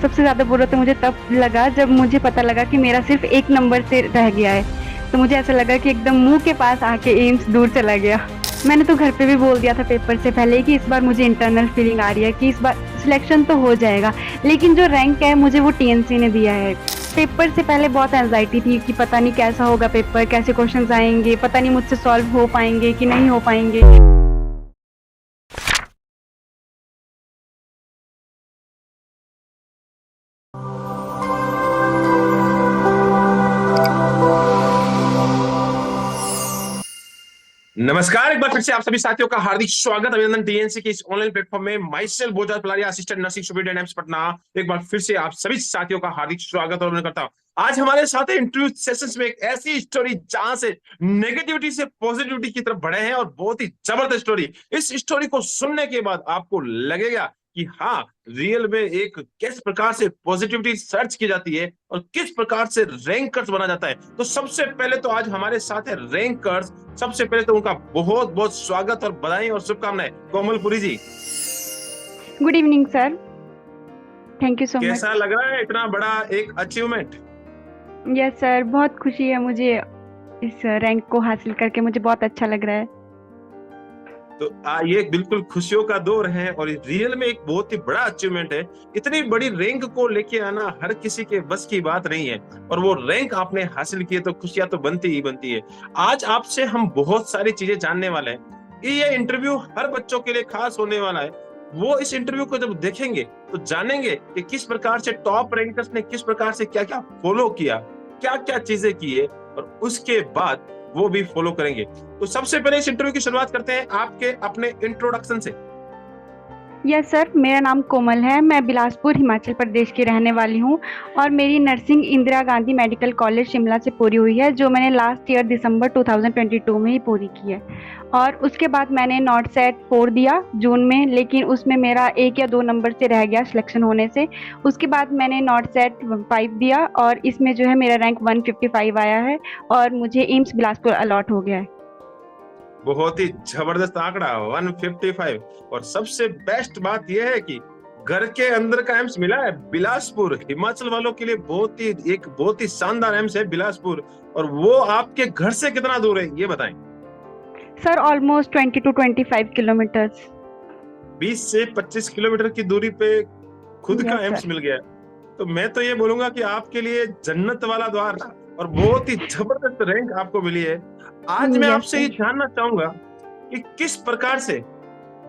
सबसे ज़्यादा बुरा तो मुझे तब लगा जब मुझे पता लगा कि मेरा सिर्फ़ 1 नंबर से रह गया है। तो मुझे ऐसा लगा कि एकदम मुँह के पास आके एम्स दूर चला गया। मैंने तो घर पे भी बोल दिया था पेपर से पहले ही कि इस बार मुझे इंटरनल फीलिंग आ रही है कि इस बार सिलेक्शन तो हो जाएगा, लेकिन जो रैंक है मुझे वो टीएनसी ने दिया है। पेपर से पहले बहुत एंग्ज़ायटी थी कि पता नहीं कैसा होगा पेपर, कैसे क्वेश्चंस आएँगे, पता नहीं मुझसे सॉल्व हो पाएँगे कि नहीं हो पाएँगे। नमस्कार, एक बार फिर से आप सभी साथियों का हार्दिक स्वागत अभिनंदन टीएनसी के इस ऑनलाइन प्लेटफॉर्म में। माइसेल बोजात पलारिया, assistant nursing superintendent AIIMS Patna. एक बार फिर से आप सभी साथियों का हार्दिक स्वागत और अभिनंदन करता हूं। आज हमारे साथ इंटरव्यू सेशंस में एक ऐसी स्टोरी जहां से नेगेटिविटी से पॉजिटिविटी की तरफ बढ़े हैं और बहुत ही जबरदस्त स्टोरी। इस स्टोरी को सुनने के बाद आपको लगेगा कि हाँ, रियल में एक किस प्रकार से पॉजिटिविटी सर्च की जाती है और किस प्रकार से रैंकर्स बना जाता है। तो सबसे पहले तो आज हमारे साथ है रैंकर्स। सबसे पहले तो उनका बहुत बहुत स्वागत और बधाई और शुभकामनाएं। Komalpuri ji, good evening sir, thank you so कैसा मच। लग रहा है इतना बड़ा एक अचीवमेंट? यस सर, बहुत खुशी है मुझे इस रैंक को हासिल करके, मुझे बहुत अच्छा लग रहा है। तो ये बिल्कुल खुशियों का दौर है और रियल में एक बहुत ही बड़ा अचीवमेंट है। इतनी बड़ी रैंक को लेके आना हर किसी के बस की बात नहीं है और वो रैंक आपने हासिल की है तो खुशियां तो बनती ही बनती है। आज आपसे हम बहुत सारी चीजें जानने वाले हैं। ये इंटरव्यू हर बच्चों के लिए खास होने वाला है। वो इस इंटरव्यू को जब देखेंगे तो जानेंगे कि किस प्रकार से टॉप रैंकर्स ने किस प्रकार से क्या क्या फॉलो किया, क्या क्या चीजें की है और उसके बाद वो भी फॉलो करेंगे। तो सबसे पहले इस इंटरव्यू की शुरुआत करते हैं आपके अपने इंट्रोडक्शन से। यस सर, मेरा नाम कोमल है, मैं बिलासपुर हिमाचल प्रदेश की रहने वाली हूँ और मेरी nursing Indira Gandhi medical college Shimla से पूरी हुई है, जो मैंने लास्ट ईयर दिसंबर 2022 में ही पूरी की है। और उसके बाद मैंने नॉट सेट 4 दिया जून में, लेकिन उसमें मेरा 1 या 2 नंबर से रह गया सिलेक्शन होने से। उसके बाद मैंने नॉट सेट 5 दिया और इसमें जो है मेरा रैंक 155 आया है और मुझे एम्स बिलासपुर अलॉट हो गया है। बहुत ही जबरदस्त आंकड़ा 155। और सबसे बेस्ट बात यह है कि घर के अंदर का एम्स मिला है बिलासपुर। हिमाचल वालों के लिए बहुत ही शानदार एम्स है बिलासपुर। और वो आपके घर से कितना दूर है ये बताएं। Sir almost 20 to 25 kilometres. 20 से 25 किलोमीटर की दूरी पे खुद का यस एम्स सर। मिल गया। तो मैं तो ये बोलूंगा कि आपके लिए जन्नत वाला द्वार था और बहुत ही जबरदस्त रैंक आपको मिली है। आज मैं यस आपसे ये सर। जानना चाहूंगा कि किस प्रकार से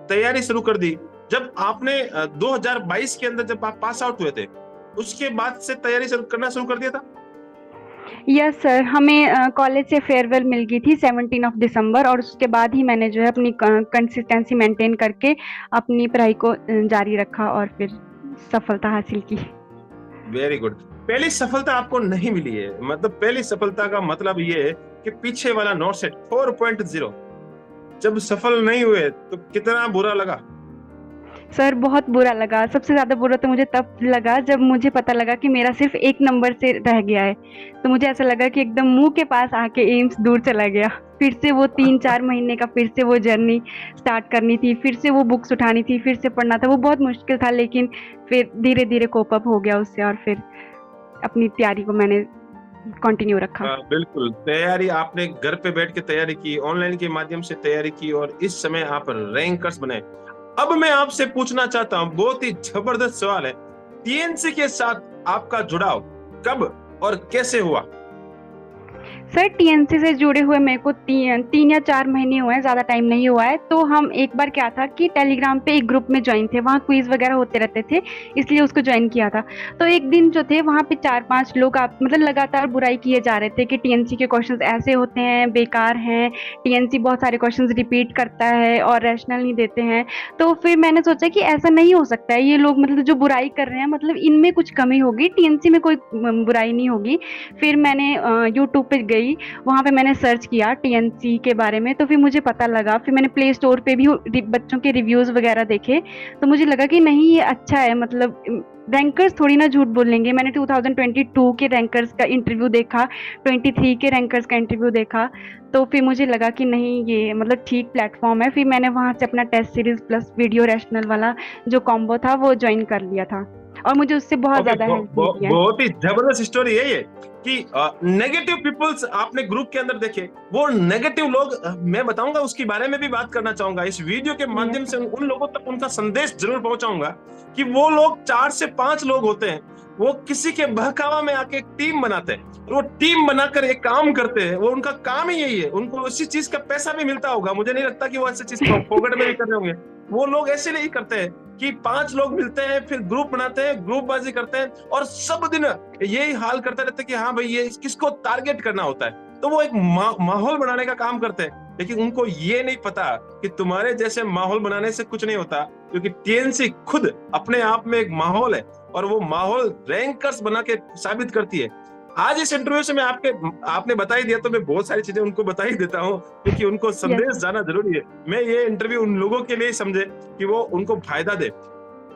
तैयारी शुरू कर दी जब आपने 2022 के अंदर जब आप पास आउट हुए थे, उसके बाद से तैयारी करना शुरू कर दिया था। यस सर, हमें कॉलेज से फेयरवेल मिल गई थी 17 ऑफ दिसंबर और उसके बाद ही मैंने जो है अपनी कंसिस्टेंसी मेंटेन करके अपनी पढ़ाई को जारी रखा और फिर सफलता हासिल की। Very good. पहली सफलता आपको नहीं मिली है, मतलब पहली सफलता का मतलब ये है कि पीछे वाला नोट सेट 4.0 जब सफल नहीं हुए तो कितना बुरा लगा। सर बहुत बुरा लगा, सबसे ज़्यादा बुरा तो मुझे तब लगा जब मुझे पता लगा कि मेरा सिर्फ 1 नंबर से रह गया है। तो मुझे ऐसा लगा कि एकदम मुँह के पास आके एम्स दूर चला गया। फिर से वो 3-4 महीने का फिर से वो जर्नी स्टार्ट करनी थी, फिर से वो बुक्स उठानी थी, फिर से पढ़ना था। वो बहुत मुश्किल था, लेकिन फिर धीरे-धीरे कोप अप हो गया उससे और फिर अपनी तैयारी को मैंने कंटिन्यू रखा। बिल्कुल, तैयारी आपने घर पे बैठ के तैयारी की, ऑनलाइन के माध्यम से तैयारी की और इस समय आप रैंकर्स बने। अब मैं आपसे पूछना चाहता हूं, बहुत ही जबरदस्त सवाल है। टीएनसी के साथ आपका जुड़ाव कब और कैसे हुआ? सर टीएनसी से जुड़े हुए मेरे को 3 या 4 महीने हुए हैं, ज़्यादा टाइम नहीं हुआ है। तो हम एक बार क्या था कि टेलीग्राम पे एक ग्रुप में ज्वाइन थे, वहाँ क्विज वगैरह होते रहते थे, इसलिए उसको ज्वाइन किया था। तो एक दिन जो थे वहाँ पे 4-5 लोग आप मतलब लगातार बुराई किए जा रहे थे कि टीएनसी के क्वेश्चंस ऐसे होते हैं, बेकार हैं, टीएनसी बहुत सारे क्वेश्चंस रिपीट करता है और रैशनल नहीं देते हैं। तो फिर मैंने सोचा कि ऐसा नहीं हो सकता है, ये लोग मतलब जो बुराई कर रहे हैं मतलब इनमें कुछ कमी होगी, टीएनसी में कोई बुराई नहीं होगी। फिर मैंने यूट्यूब पे गई, वहाँ पे मैंने सर्च किया टीएनसी के बारे में, तो फिर मुझे पता लगा। फिर मैंने प्ले स्टोर पे भी बच्चों के रिव्यूज़ वगैरह देखे, तो मुझे लगा कि नहीं ये अच्छा है, मतलब रैंकर्स थोड़ी ना झूठ बोलेंगे। मैंने 2022 के रैंकर्स का इंटरव्यू देखा, 23 के रैंकर्स का इंटरव्यू देखा, तो फिर मुझे लगा कि नहीं ये मतलब ठीक प्लेटफॉर्म है। फिर मैंने वहाँ से अपना test series plus video rationale वाला जो कॉम्बो था वो ज्वाइन कर लिया था। और मुझे उससे बहुत ओके, ज्यादा हेल्प मिली है। बहुत ही जबरदस्त स्टोरी है ये कि नेगेटिव पीपल्स आपने ग्रुप के अंदर देखे, वो नेगेटिव लोग, मैं बताऊंगा उसके बारे में भी बात करना चाहूंगा इस वीडियो के माध्यम यस से। उन लोगों तक उनका संदेश जरूर पहुंचाऊंगा कि वो लोग 4 से 5 लोग होते हैं, वो किसी के बहकावा में आके एक टीम बनाते हैं, और वो टीम बनाकर एक काम करते हैं। वो उनका काम ही यही है, उनको उसी चीज का पैसा भी मिलता होगा, मुझे नहीं लगता कि वो ऐसी चीज फोकट में भी कर रहे होंगे। वो लोग ऐसे नहीं करते हैं कि 5 लोग मिलते हैं, फिर ग्रुप बनाते हैं, ग्रुपबाजी करते हैं, और सब दिन यही हाल करते रहते हैं कि हाँ भाई ये किसको टारगेट करना होता है। तो वो एक माहौल बनाने का काम करते हैं, लेकिन उनको ये नहीं पता कि तुम्हारे जैसे माहौल बनाने से कुछ नहीं होता, क्योंकि टीएनसी खुद अपने आप में एक माहौल है, और वो माहौल रैंकर्स बना के साबित करती है। आज इस इंटरव्यू से मैं आपने बता ही दिया, तो मैं बहुत सारी चीजें उनको बता ही देता हूँ, क्योंकि उनको संदेश यस जाना जरूरी है। मैं ये इंटरव्यू उन लोगों के लिए समझे कि वो उनको फायदा दे।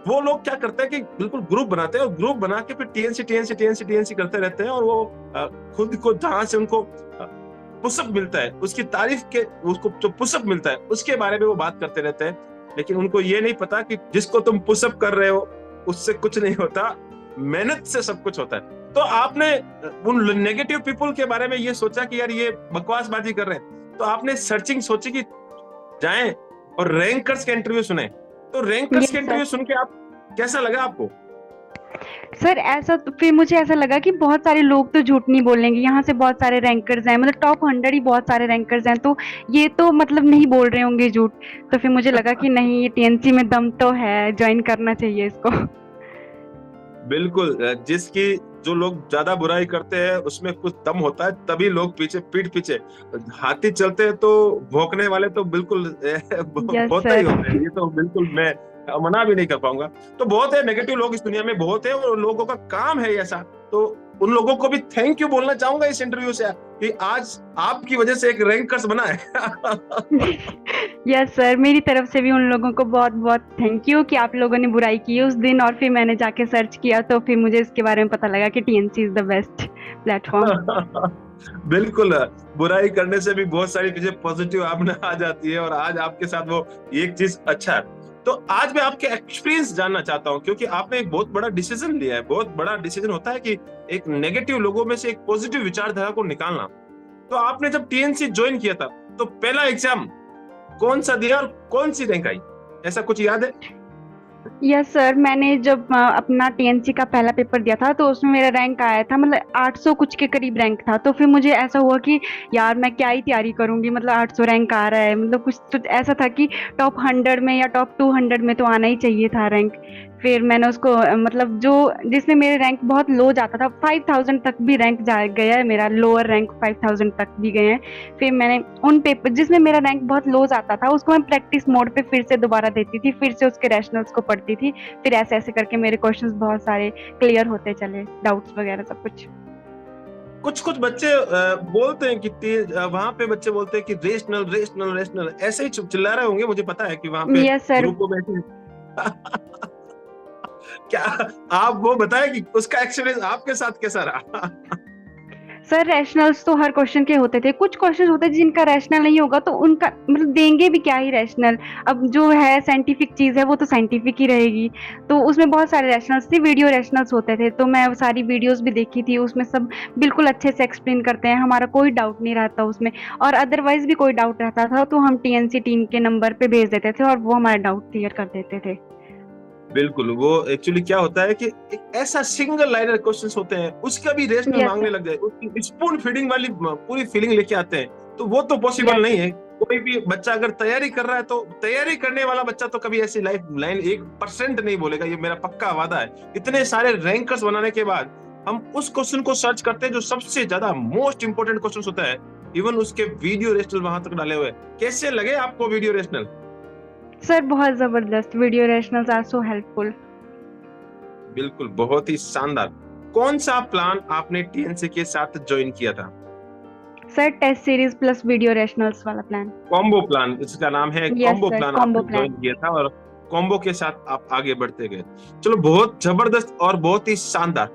वो लोग क्या करते हैं कि बिल्कुल ग्रुप बनाते हैं, और ग्रुप बना के फिर टीएनसी टीएनसी टीएनसी टीएनसी करते रहते हैं, और वो खुद को जहां से उनको पुशअप मिलता है, उसकी तारीफ के, उसको जो पुशअप मिलता है उसके बारे में वो बात करते रहते हैं। लेकिन उनको ये नहीं पता कि जिसको तुम पुशअप कर रहे हो उससे कुछ नहीं होता, मेहनत से सब कुछ होता है। तो आपने उन नेगेटिव पीपल के बारे में ये सोचा कि यार ये बकवासबाजी कर रहे हैं, तो आपने सर्चिंग सोची कि जाएं और रैंकर्स के इंटरव्यू सुने। तो रैंकर्स के यस सर। इंटरव्यू सुन के आप, कैसा लगा आपको? सर ऐसा तो फिर मुझे ऐसा लगा कि बहुत सारे लोग तो झूठ नहीं बोलेंगे, यहाँ से बहुत सारे रैंकर्स हैं, मतलब टॉप 100 ही बहुत सारे रैंकर्स हैं, तो ये तो मतलब नहीं बोल रहे होंगे झूठ। तो फिर मुझे लगा कि नहीं, ये टीएनसी में दम तो है, ज्वाइन करना चाहिए इसको। बिल्कुल, जिसकी जो लोग ज्यादा बुराई करते हैं उसमें कुछ दम होता है, तभी लोग पीछे पीठ पीछे हाथी चलते हैं तो भौंकने वाले तो बिल्कुल यस होता ही सर। होता है। ये तो बिल्कुल मैं मना भी नहीं कर पाऊंगा। तो बहुत है, नेगेटिव लोग इस दुनिया में बहुत है, और लोगों का काम है ऐसा। तो उन लोगों को भी थैंक यू बोलना चाहूंगा इस इंटरव्यू से कि आज आपकी वजह से एक रैंकर्स बना है। यस सर, मेरी तरफ से भी उन लोगों को बहुत बहुत थैंक यू कि आप लोगों ने बुराई की उस दिन, और फिर मैंने जाके सर्च किया तो फिर मुझे इसके बारे में पता लगा कि TNC is the best platform. बिल्कुल, बुराई करने से भी बहुत सारी चीजें पॉजिटिव आप में आ जाती है, और आज आपके साथ वो एक चीज अच्छा है। तो आज मैं आपके एक्सपीरियंस जानना चाहता हूँ, क्योंकि आपने एक बहुत बड़ा डिसीजन लिया है। बहुत बड़ा डिसीजन होता है कि एक नेगेटिव लोगों में से एक पॉजिटिव विचारधारा को निकालना। तो आपने जब टीएनसी ज्वाइन किया था, तो पहला एग्जाम कौन सा दिया और कौन सी रैंक आई, ऐसा कुछ याद है? यस सर, मैंने जब अपना टीएनसी का पहला पेपर दिया था तो उसमें मेरा रैंक आया था, मतलब 800 कुछ के करीब रैंक था। तो फिर मुझे ऐसा हुआ कि यार मैं क्या ही तैयारी करूंगी, मतलब 800 रैंक आ रहा है, मतलब कुछ तो ऐसा था कि टॉप 100 में या टॉप 200 में तो आना ही चाहिए था रैंक। फिर मैंने उसको मतलब जो जिसमें मेरे रैंक बहुत लो जाता था, 5000 तक भी रैंक जा गया है मेरा, लोअर रैंक 5000 तक भी गए हैं। फिर मैंने उन पेपर जिसमें मेरा रैंक बहुत लो जाता था उसको मैं प्रैक्टिस मोड पे फिर से दोबारा देती थी, फिर से उसके रैशनल्स को पढ़ती थी। फिर ऐसे ऐसे करके मेरे क्वेश्चंस बहुत सारे क्लियर होते चले, डाउट्स वगैरह सब कुछ। कुछ कुछ बच्चे बोलते हैं कि वहां पे बच्चे बोलते हैं कि रेशनल रेशनल रेशनल, ऐसे ही चिल्ला रहे होंगे, मुझे पता है कि वहां पे यस सर। ग्रुप में ऐसे क्या आप वो बताएं कि उसका एक्सपीरियंस आपके साथ कैसा रहा? सर रैशनल्स तो हर क्वेश्चन के होते थे, कुछ क्वेश्चन होते थे जिनका रैशनल नहीं होगा तो उनका मतलब देंगे भी क्या ही रैशनल। अब जो है साइंटिफिक चीज है वो तो साइंटिफिक ही रहेगी। तो उसमें बहुत सारे रैशनल्स थे, वीडियो रैशनल्स होते थे, तो मैं सारी वीडियोस भी देखी थी, उसमें सब बिल्कुल अच्छे से एक्सप्लेन करते हैं, हमारा कोई डाउट नहीं रहता उसमें। और अदरवाइज भी कोई डाउट रहता था तो हम टीएनसी टीम के नंबर पे भेज देते थे और वो हमारा डाउट क्लियर कर देते थे। बिल्कुल, वो एक्चुअली क्या होता है कि एक ऐसा सिंगल लाइनर क्वेश्चंस होते हैं, उसका भी रेशनल यस मांगने सर। लग जाए, उसकी स्पून फीडिंग वाली पूरी फीलिंग लेके आते हैं, तो वो तो पॉसिबल यस नहीं है। कोई भी बच्चा अगर तैयारी कर रहा है, तो तैयारी करने वाला बच्चा तो कभी ऐसी लाइफ लाइन 1% नहीं बोलेगा, ये मेरा पक्का वादा है। इतने सारे रैंकर्स बनाने के बाद हम उस क्वेश्चन को सर्च करते हैं जो सबसे ज्यादा मोस्ट इंपोर्टेंट क्वेश्चन होता है, इवन उसके वीडियो रेशनल वहां तक डाले हुए। कैसे लगे आपको वीडियो रेशनल? सर बहुत जबरदस्त, video rationales are so helpful. बिल्कुल, बहुत ही शानदार। कौन सा प्लान आपने टीएनसी के साथ ज्वाइन किया था? Sir test series plus video rationales वाला प्लान। कॉम्बो प्लान, इसका नाम है yes combo sir, plan, combo आपने ज्वाइन प्लान। किया था, और कॉम्बो के साथ आप आगे बढ़ते गए। चलो, बहुत जबरदस्त और बहुत ही शानदार।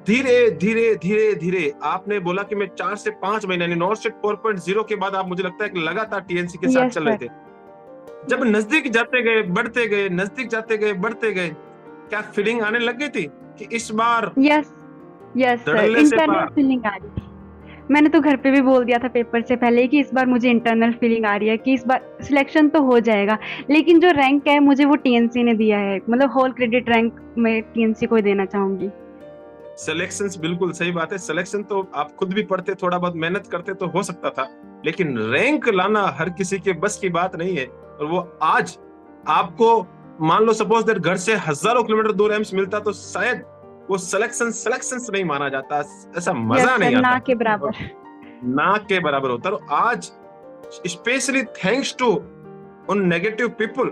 धीरे धीरे धीरे धीरे आपने बोला कि मैं 4 से 5 महीने, यानी नॉर्थ स्टेट 4.0 के बाद आप, मुझे लगता है कि लगातार टीएनसी के साथ यस चल रहे सर। थे। जब नजदीक जाते गए, बढ़ते गए, नजदीक जाते गए, बढ़ते गए, क्या फीलिंग आने लग गई थी कि इस बार यस, यस सर, धड़ल्ले से इंटरनल पार? फीलिंग आ रही थी। मैंने तो घर पे भी बोल दिया था पेपर से पहले ही कि इस बार मुझे इंटरनल फीलिंग आ रही है कि इस बार सिलेक्शन तो हो जाएगा। लेकिन जो रैंक है मुझे वो टीएनसी ने दिया है, मतलब होल क्रेडिट रैंक मैं टीएनसी को ही देना चाहूंगी। सिलेक्शन बिल्कुल सही बात है। सिलेक्शन तो आप खुद भी पढ़ते, थोड़ा बहुत मेहनत करते तो हो सकता था, लेकिन रैंक लाना हर किसी के बस की बात नहीं है। और वो आज आपको, मान लो सपोज दैट घर से हजारों किलोमीटर दूर एम्स मिलता तो शायद वो सिलेक्शन नहीं माना जाता, ऐसा मजा यस सर, नहीं ना आता के और बराबर। ना के बराबर होता। और आज स्पेशली थैंक्स टू उन नेगेटिव पीपल,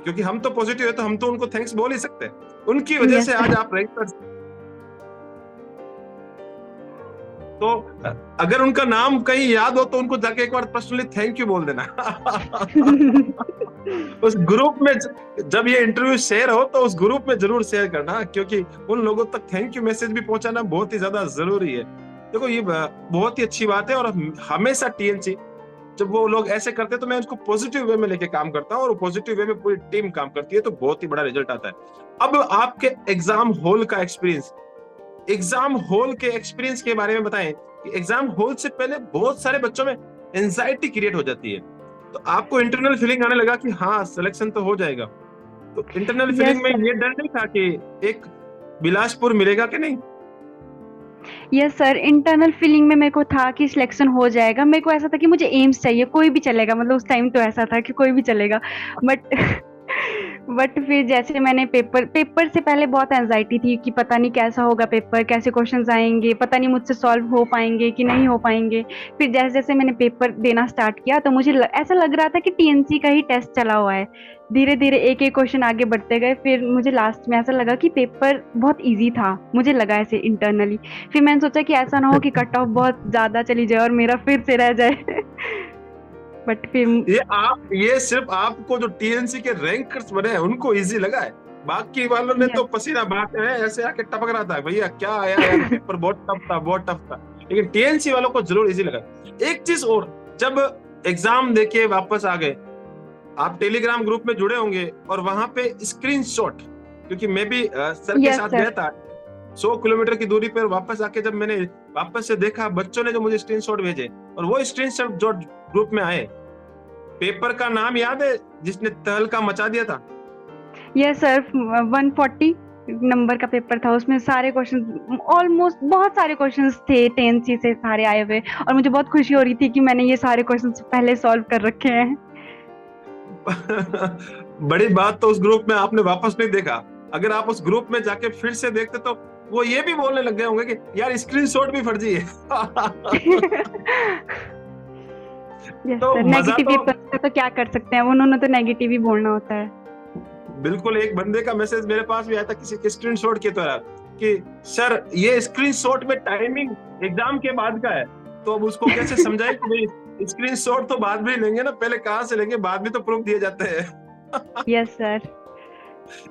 क्योंकि हम तो पॉजिटिव है तो हम तो उनको थैंक्स बोल ही सकते हैं, उनकी वजह यस से सर। आज आप रैंक पर। तो अगर उनका नाम कहीं याद हो तो उनको जाके एक बार पर्सनली थैंक यू बोल देना। उस ग्रुप में जब ये इंटरव्यू शेयर हो तो उस ग्रुप में जरूर शेयर करना, क्योंकि उन लोगों तक थैंक यू मैसेज भी पहुंचाना बहुत ही ज्यादा जरूरी है। देखो ये बहुत ही अच्छी बात है, और हमेशा टीएनसी जब वो लोग ऐसे करते हैं तो मैं उसको पॉजिटिव वे में लेके काम करता हूँ, और पॉजिटिव वे में पूरी टीम काम करती है तो बहुत ही बड़ा रिजल्ट आता है। अब आपके एग्जाम हॉल का एक्सपीरियंस, एग्जाम हॉल के एक्सपीरियंस के बारे में बताएं कि एग्जाम हॉल से पहले बहुत सारे बच्चों में एंजाइटी क्रिएट हो जाती है, तो आपको इंटरनल फीलिंग आने लगा कि हाँ सिलेक्शन तो हो जाएगा, तो इंटरनल यस फीलिंग में सर। ये डर नहीं था कि एक बिलासपुर मिलेगा कि नहीं? यस सर, इंटरनल फीलिंग में मेरे को था कि सिलेक्शन हो जाएगा। मेरे को ऐसा था कि मुझे एम्स चाहिए, कोई भी चलेगा, मतलब उस टाइम तो ऐसा था कि कोई भी चलेगा। बट बट फिर जैसे मैंने पेपर पेपर से पहले बहुत एंजाइटी थी कि पता नहीं कैसा होगा पेपर, कैसे क्वेश्चंस आएंगे, पता नहीं मुझसे सॉल्व हो पाएंगे कि नहीं हो पाएंगे। फिर जैसे जैसे मैंने पेपर देना स्टार्ट किया तो मुझे ऐसा लग रहा था कि टीएनसी का ही टेस्ट चला हुआ है। धीरे धीरे एक एक क्वेश्चन आगे बढ़ते गए, फिर मुझे लास्ट में ऐसा लगा कि पेपर बहुत इजी था, मुझे लगा ऐसे इंटरनली। फिर मैंने सोचा कि ऐसा ना हो कि कट ऑफ बहुत ज्यादा चली जाए और मेरा फिर से रह जाए। बट फिर ये सिर्फ आपको जो टीएनसी के रैंकर्स बने हैं उनको इजी लगा है, बाकी वालों ने तो यस। पसीना बहाते हैं ऐसे आके टपक रहा था भैया क्या आया यार, पेपर बहुत टफ था, बहुत टफ था, लेकिन टीएनसी वालों को जरूर इजी लगा। एक चीज और, जब एग्जाम देके वापस आ गए, आप टेलीग्राम ग्रुप में जुड़े होंगे और वहां पे स्क्रीनशॉट, क्योंकि मैं भी सर के यस साथ गया सर। था 100 किलोमीटर की दूरी पर, वापस आके जब मैंने वापस से देखा बच्चों ने जो मुझे स्क्रीनशॉट भेजे, और वो स्क्रीनशॉट जो ग्रुप में आए, पेपर का नाम याद है जिसने तहलका मचा दिया था? यस सर, 140 नंबर का पेपर था, उसमें सारे क्वेश्चन, ऑलमोस्ट बहुत सारे क्वेश्चंस थे टेंसी से सारे आए हुए, और मुझे बहुत खुशी हो रही थी कि मैंने ये सारे क्वेश्चंस पहले सॉल्व कर रखे हैं। बड़ी बात तो उस ग्रुप में आपने वापस नहीं देखा, अगर आप उस ग्रुप में जाके फिर से देखते तो वो ये भी बोलने लग गए होंगे कि यार स्क्रीनशॉट भी फर्जी है। यस तो सर, मजा नेगेटिव तो पेपर्स का तो क्या कर सकते हैं, उन्होंने तो नेगेटिव ही बोलना होता है। बिल्कुल, एक बंदे का मैसेज मेरे पास भी आया था किसी के स्क्रीनशॉट के तरह कि सर ये स्क्रीनशॉट में टाइमिंग एग्जाम के बाद का है, तो अब उसको कैसे समझाए कि भाई स्क्रीनशॉट तो बाद में लेंगे ना, पहले कहाँ से लेंगे, बाद में तो प्रूफ दिए जाते हैं। Yes sir.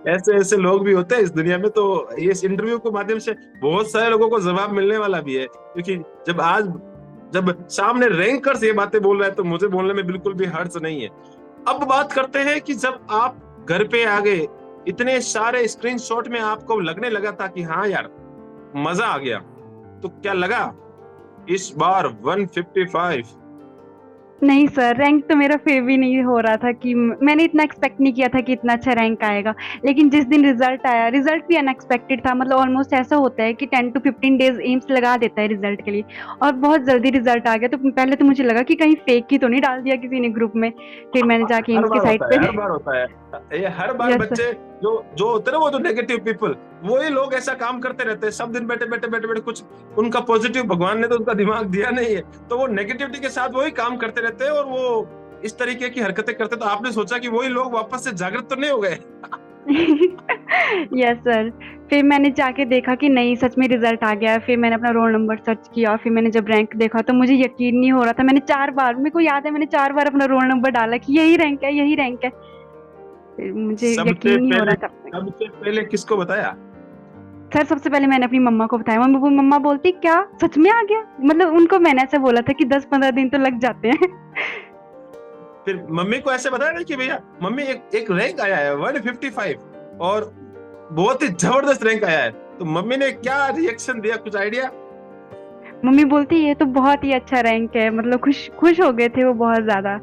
ऐसे ऐसे लोग भी होते हैं इस दुनिया में, तो ये इस इंटरव्यू के माध्यम से बहुत सारे लोगों को जवाब मिलने वाला भी है, क्योंकि जब सामने रैंकर्स ये बातें बोल रहे हैं तो मुझे बोलने में बिल्कुल भी हर्ज नहीं है। अब बात करते हैं कि जब आप घर पे आ गए, इतने सारे स्क्रीनशॉट में आपको लगने लगा था कि हाँ यार मजा आ गया, तो क्या लगा इस बार 155? नहीं सर, रैंक तो मेरा फिर भी नहीं हो रहा था कि मैंने इतना एक्सपेक्ट नहीं किया था कि इतना अच्छा रैंक आएगा। लेकिन जिस दिन रिजल्ट आया, रिजल्ट भी अनएक्सपेक्टेड था, मतलब ऑलमोस्ट ऐसा होता है कि 10 to 15 डेज एम्स लगा देता है रिजल्ट के लिए, और बहुत जल्दी रिजल्ट आ गया। तो पहले तो मुझे लगा कि कहीं फेक ही तो नहीं डाल दिया किसी ने ग्रुप में। फिर मैंने जाके हर एम्स की बार साइट होता पे। है, हर बार होता है, ये हर बार यस बच्चे जो जो होते हैं ना, वो जो नेगेटिव पीपल, वही लोग ऐसा काम करते रहते हैं सब दिन, बैठे बैठे बैठे बैठे कुछ उनका पॉजिटिव भगवान ने तो उनका दिमाग दिया नहीं है, तो वो नेगेटिविटी के साथ वही काम करते रहते हैं और वो इस तरीके की हरकतें करते। तो आपने सोचा कि वही लोग वापस से जागृत तो नहीं हो गए? Yes sir. फिर मैंने जाके देखा कि नहीं, सच में रिजल्ट आ गया। फिर मैंने अपना रोल नंबर सर्च किया, और फिर मैंने जब रैंक देखा तो मुझे यकीन नहीं हो रहा था। मैंने 4 बार, मेरे को याद है, मैंने 4 बार अपना रोल नंबर डाला कि यही रैंक है, यही रैंक है। फिर मुझे सबसे यकीन नहीं हो पहले रहा था। सबसे पहले किसको बताया? सर सबसे पहले मैंने अपनी मम्मा को बताया। मम्मा बोलती क्या सच में आ गया, मतलब उनको मैंने ऐसे बोला था कि 10-15 दिन तो लग जाते हैं। फिर मम्मी को ऐसे बताया ना कि भैया मम्मी एक रैंक आया है 155, और बहुत ही जबरदस्त रैंक आया है, तो मम्मी ने क्या रिएक्शन दिया, कुछ आइडिया? मम्मी बोलती ये तो बहुत ही अच्छा रैंक है, मतलब खुश खुश हो गए थे वो बहुत ज्यादा।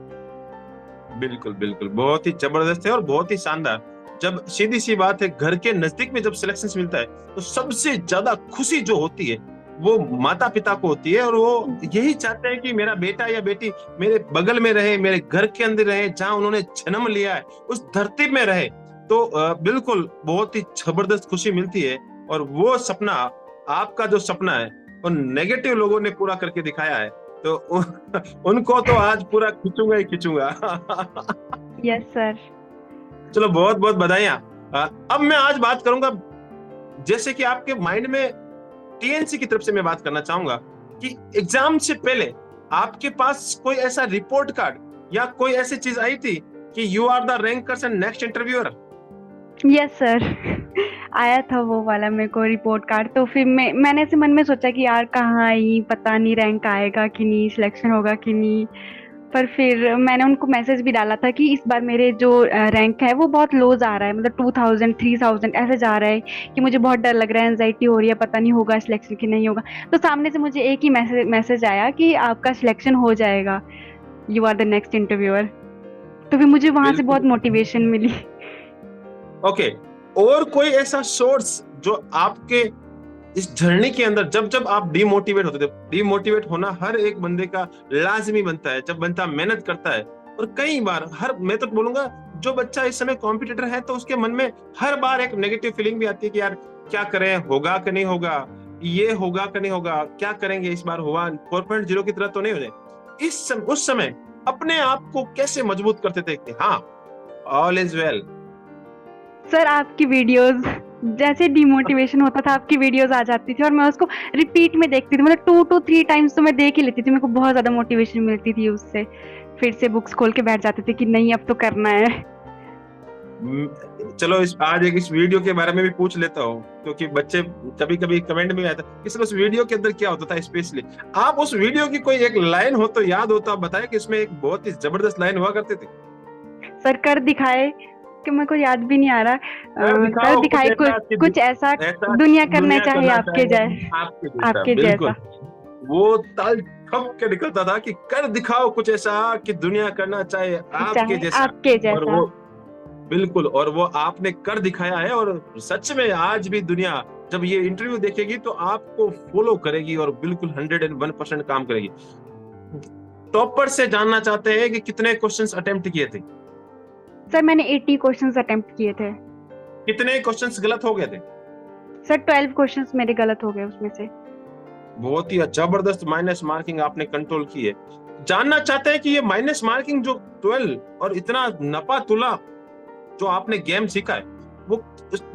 बिल्कुल बिल्कुल, बहुत ही जबरदस्त है और बहुत ही शानदार। जब सीधी सी बात है, घर के नजदीक में जब सिलेक्शन मिलता है तो सबसे ज्यादा खुशी जो होती है वो माता पिता को होती है, और वो यही चाहते हैं कि मेरा बेटा या बेटी मेरे बगल में रहे, मेरे घर के अंदर रहे, जहां उन्होंने जन्म लिया है उस धरती में रहे। तो बिल्कुल बहुत ही जबरदस्त खुशी मिलती है। और वो सपना, आपका जो सपना है, वो नेगेटिव लोगों ने पूरा करके दिखाया है, तो उनको तो आज पूरा खींचूंगा ही खींचूंगा। Yes sir. चलो बहुत बहुत बधाइयां। अब मैं आज बात करूंगा, जैसे कि आपके माइंड में टीएनसी की तरफ से मैं बात करना चाहूंगा कि एग्जाम से पहले आपके पास कोई ऐसा रिपोर्ट कार्ड या कोई ऐसी चीज आई थी कि you are the rankers and next interviewer? Yes sir. आया था वो वाला मेरे को रिपोर्ट कार्ड, तो फिर मैंने ऐसे मन में सोचा कि यार कहाँ आई, पता नहीं रैंक आएगा कि नहीं, सिलेक्शन होगा कि नहीं। पर फिर मैंने उनको मैसेज भी डाला था कि इस बार मेरे जो रैंक है वो बहुत लो जा रहा है, मतलब 2000 3000 ऐसे जा रहा है कि मुझे बहुत डर लग रहा है, एंजाइटी हो रही है, पता नहीं होगा सिलेक्शन कि नहीं होगा। तो सामने से मुझे एक ही मैसेज आया कि आपका सिलेक्शन हो जाएगा, you are the next interviewer. तो फिर मुझे वहां से बहुत बिल्कुल। मोटिवेशन मिली। ओके, और कोई ऐसा सोर्स जो आपके इस जर्नी के अंदर, जब जब आप डिमोटिवेट होते थे, डिमोटिवेट होना हर एक बंदे का लाजमी बनता है जब बंदा मेहनत करता है, और कई बार, हर, मैं तो बोलूंगा जो बच्चा इस समय कॉम्पिटिटर है तो उसके मन में हर बार एक नेगेटिव फीलिंग भी आती है कि यार क्या करें, होगा कि नहीं होगा, ये होगा कि नहीं होगा, क्या करेंगे इस बार, हुआ 4.0 की तरह तो नहीं हो जाए। उस समय अपने आप को कैसे मजबूत करते थे कि हाँ, ऑल इज वेल? सर आपकी वीडियोस, जैसे डिमोटिवेशन होता था आपकी वीडियोस आ जाती थी और मैं उसको रिपीट में देखती थी, मतलब 2 to 3 टाइम्स तो मैं देख ही लेती थी, मेरे को बहुत ज्यादा मोटिवेशन मिलती थी उससे। फिर से बुक्स खोल के बैठ जाते थे कि नहीं अब तो करना है। चलो आज इस वीडियो के बारे में भी पूछ लेता हूँ, क्योंकि बच्चे कभी कभी कमेंट में आता है कि सर उस वीडियो के अंदर क्या होता था स्पेशली। आप उस वीडियो की कोई एक लाइन हो तो याद हो तो आप बताएं कि इसमें एक बहुत ही जबरदस्त लाइन हुआ करती थी। सर कर दिखाए, कि मेरे को याद भी नहीं आ रहा। कर कर दिखाओ कुछ दिखाए ऐसा कि कुछ ऐसा ऐसा दुनिया करना दुनिया चाहे करना आपके चाहे जाए, आपके जैसा। आपके बिल्कुल, जैसा। वो ताल ठप के निकलता था कि कर दिखाओ कुछ ऐसा कि दुनिया करना चाहे आपके चाहे जैसा। आपके और जैसा। वो बिल्कुल, और वो आपने कर दिखाया है, और सच में आज भी दुनिया जब ये इंटरव्यू देखेगी तो आपको फॉलो करेगी और बिल्कुल 101% काम करेगी। टॉपर से जानना चाहते हैं कि कितने क्वेश्चंस अटेम्प्ट किए थे? सर मैंने 80 क्वेश्चंस अटेम्प्ट किए थे। कितने क्वेश्चंस गलत हो गए थे? सर 12 क्वेश्चंस मेरे गलत हो गए उसमें से। बहुत ही जबरदस्त माइनस मार्किंग आपने कंट्रोल की है। जानना चाहते हैं कि ये माइनस मार्किंग जो 12 और इतना नपा तुला जो आपने गेम सीखा है, वो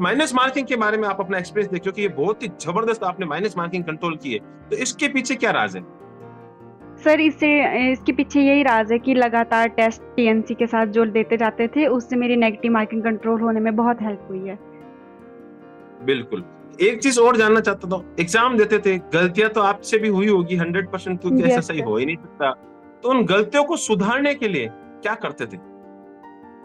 माइनस मार्किंग के बारे में आप अपना एक्सपीरियंस देखिए, क्योंकि ये बहुत ही जबरदस्त आपने माइनस मार्किंग कंट्रोल की है, तो इसके पीछे क्या राज है? सर इसके पीछे यही राज है कि लगातार टेस्ट टीएनसी के साथ जो देते जाते थे उससे मेरी नेगेटिव मार्किंग कंट्रोल होने में बहुत हेल्प हुई है। बिल्कुल। एक चीज और जानना चाहता था, एग्जाम देते थे, गलतियां तो आपसे भी हुई होगी 100%, क्योंकि ऐसा यस सही सर। हो ही नहीं सकता। तो उन गलतियों को सुधारने के लिए क्या करते थे?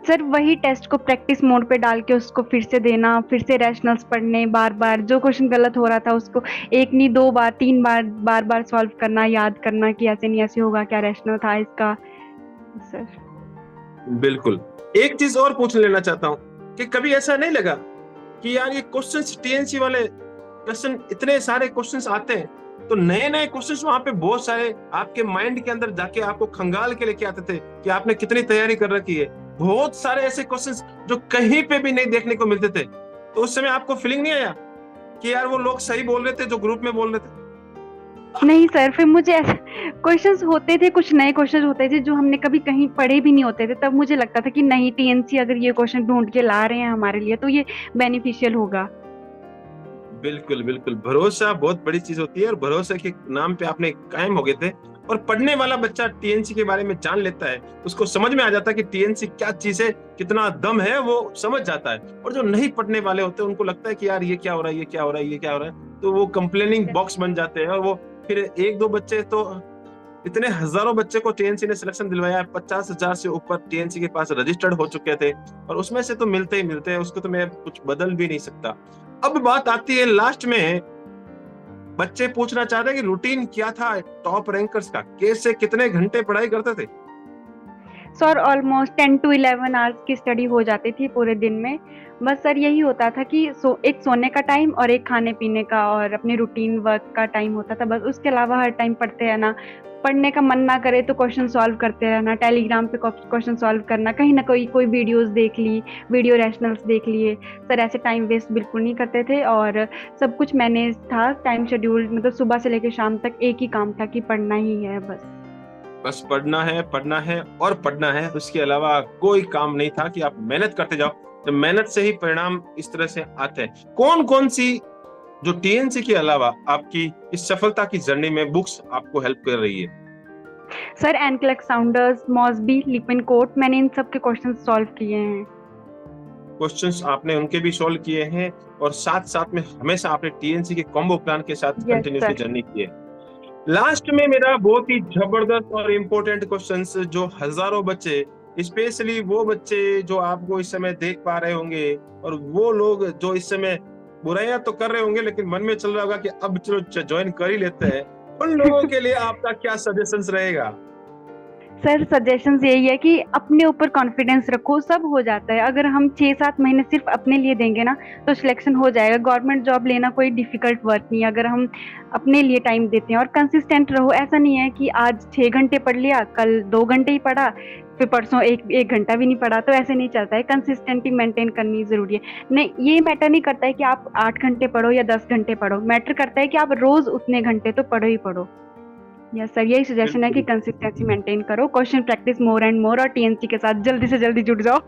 सर वही टेस्ट को प्रैक्टिस मोड पे डाल के उसको फिर से देना, फिर से रैशनल्स पढ़ने, बार बार जो क्वेश्चन गलत हो रहा था उसको एक नहीं 2 बार 3 बार बार बार सॉल्व करना, याद करना कि ऐसे नहीं ऐसे होगा, क्या रैशनल था इसका। सर बिल्कुल। एक चीज और पूछ लेना चाहता हूँ कि कभी ऐसा नहीं लगा कि यार ये क्वेश्चंस, टीएनसी वाले क्वेश्चन, इतने सारे क्वेश्चंस आते हैं, तो नए नए क्वेश्चंस वहां पे बहुत सारे आपके माइंड के अंदर जाके आपको खंगाल के लेके आते थे कि आपने कितनी तैयारी कर रखी है। बहुत सारे ऐसे क्वेश्चंस जो कहीं पे भी नहीं देखने को मिलते थे, तो उस समय आपको फीलिंग नहीं आया कि यार वो लोग सही बोल रहे थे जो ग्रुप में बोल रहे थे? नहीं सर, फिर मुझे ऐसा क्वेश्चंस होते थे, कुछ नए क्वेश्चंस होते थे जो हमने कभी कहीं पढ़े भी नहीं होते थे, तब मुझे लगता था कि नहीं टीएनसी अगर ये क्वेश्चन ढूंढ के ला रहे हैं हमारे लिए तो ये बेनिफिशियल होगा। बिल्कुल बिल्कुल, भरोसा बहुत बड़ी चीज होती है, और भरोसे के नाम पे आपने कायम हो गए थे। और पढ़ने वाला बच्चा टीएनसी के बारे में जान लेता है, उसको समझ में आ जाता है कि टीएनसी क्या चीज है, कितना दम है, वो समझ जाता है। और जो नहीं पढ़ने वाले होते हैं उनको लगता है कि यार ये क्या हो रहा है, ये क्या हो रहा है, ये क्या हो रहा है, तो वो कंप्लेनिंग बॉक्स बन जाते हैं। और वो फिर एक दो बच्चे तो इतने हजारों बच्चे को टीएनसी ने सिलेक्शन दिलवाया, 50,000 से ऊपर टीएनसी के पास रजिस्टर्ड हो चुके थे और उसमें से तो मिलते ही मिलते हैं, उसको तो मैं कुछ बदल भी नहीं सकता। अब बात आती है लास्ट में, बच्चे पूछना चाहते हैं कि रूटीन क्या था टॉप रैंकर्स का, कैसे कितने घंटे पढ़ाई करते थे? सर ऑलमोस्ट 10 to 11 आवर्स की स्टडी हो जाती थी पूरे दिन में। बस सर यही होता था कि एक सोने का टाइम और एक खाने पीने का और अपने रूटीन वर्क का टाइम होता था, बस उसके अलावा हर टाइम पढ़ते रहना। पढ़ने का मन ना करे तो क्वेश्चन सॉल्व करते रहना, टेलीग्राम पे क्वेश्चन सॉल्व करना, कहीं ना कोई वीडियोस देख ली, वीडियो रैशनल्स देख लिए। सर ऐसे टाइम वेस्ट बिल्कुल नहीं करते थे और सब कुछ मैनेज था, टाइम शेड्यूल, मतलब सुबह से लेकर शाम तक एक ही काम था कि पढ़ना ही है बस। बस पढ़ना है, पढ़ना है और पढ़ना है, उसके अलावा कोई काम नहीं था कि आप मेहनत करते जाओ, तो मेहनत से ही परिणाम इस तरह से आते हैं। कौन कौन सी जो टीएनसी के अलावा आपकी इस सफलता की जर्नी में बुक्स आपको हेल्प कर रही है? Sir NCLEX sounders, मॉसबी, Lipin coat, मैंने इन सब के क्वेश्चन सॉल्व किए हैं। क्वेश्चंस आपने उनके भी सॉल्व किए हैं और साथ साथ में हमेशा आपने टीएनसी के कॉम्बो प्लान के साथ कंटिन्यूसली जर्नी की है। लास्ट में मेरा बहुत ही जबरदस्त और इम्पोर्टेंट क्वेश्चंस, जो हजारों बच्चे, स्पेशली वो बच्चे जो आपको इस समय देख पा रहे होंगे और वो लोग जो इस समय बुराइयां तो कर रहे होंगे लेकिन मन में चल रहा होगा कि अब चलो ज्वाइन कर ही लेते हैं, उन लोगों के लिए आपका क्या सजेशंस रहेगा? सर सजेशंस यही है कि अपने ऊपर कॉन्फिडेंस रखो, सब हो जाता है। अगर हम 6-7 महीने सिर्फ अपने लिए देंगे ना तो सिलेक्शन हो जाएगा। गवर्नमेंट जॉब लेना कोई डिफिकल्ट वर्क नहीं है अगर हम अपने लिए टाइम देते हैं और कंसिस्टेंट रहो। ऐसा नहीं है कि आज 6 घंटे पढ़ लिया, कल 2 घंटे ही पढ़ा, फिर परसों एक घंटा भी नहीं पढ़ा, तो ऐसे नहीं चलता है। कंसिस्टेंटी मेंटेन करनी जरूरी है। नहीं, ये मैटर नहीं करता है कि आप 8 घंटे पढ़ो या 10 घंटे पढ़ो, मैटर करता है कि आप रोज उतने घंटे तो पढ़ो ही पढ़ो। यस सर, यही सजेशन है कि कंसिस्टेंसी मेंटेन करो, question practice more and more और टीएनसी के साथ जल्दी से जल्दी जुड़ जाओ।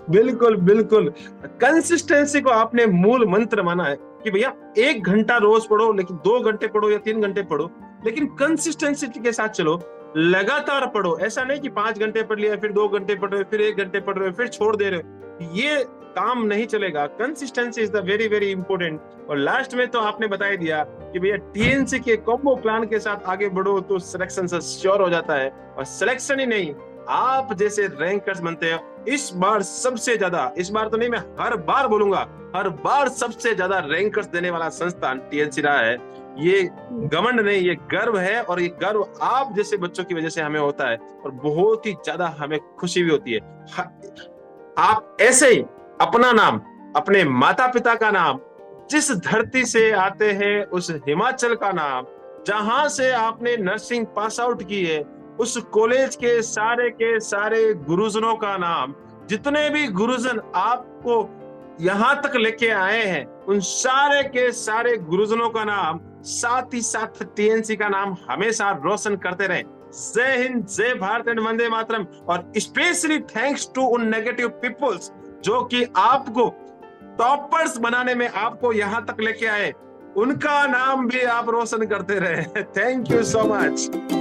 बिल्कुल बिल्कुल, कंसिस्टेंसी को आपने मूल मंत्र माना है कि भैया 1 घंटा रोज पढ़ो, लेकिन 2 घंटे पढ़ो या 3 घंटे पढ़ो, लेकिन कंसिस्टेंसी के साथ चलो, लगातार पढ़ो। ऐसा नहीं कि 5 घंटे पढ़ लिया, फिर 2 घंटे पढ़ रहे हो, फिर 1 घंटे पढ़ रहे हो, फिर छोड़ दे रहे हो, ये काम नहीं चलेगा। Consistency is the very very important. और लास्ट में तो आपने बता दिया कि भैया टीएनसी के कॉम्बो प्लान के साथ आगे बढ़ो तो सिलेक्शन से श्योर हो जाता है, और सिलेक्शन ही नहीं, आप जैसे रैंकर्स बनते हो। इस बार सबसे ज्यादा, इस बार तो नहीं, मैं हर बार बोलूंगा, हर बार सबसे ज्यादा रैंकर्स देने वाला संस्थान टीएनसी रहा है। ये घमंड नहीं, ये गर्व है, और ये गर्व आप जैसे बच्चों की वजह से हमें होता है और बहुत ही ज्यादा हमें खुशी भी होती है। आप ऐसे ही अपना नाम, अपने माता पिता का नाम, जिस धरती से आते हैं उस हिमाचल का नाम, जहां से आपने नर्सिंग पास आउट की है, उस कॉलेज के सारे गुरुजनों का नाम, जितने भी गुरुजन आपको यहां तक लेके आए हैं, उन सारे के सारे गुरुजनों का नाम, साथ ही साथ टीएनसी का नाम हमेशा रोशन करते रहे। जय हिंद, जय भारत एंड वंदे मातरम। और स्पेशली थैंक्स टू उन नेगेटिव पीपल्स जो कि आपको टॉपर्स बनाने में आपको यहां तक लेके आए, उनका नाम भी आप रोशन करते रहे। Thank you so much.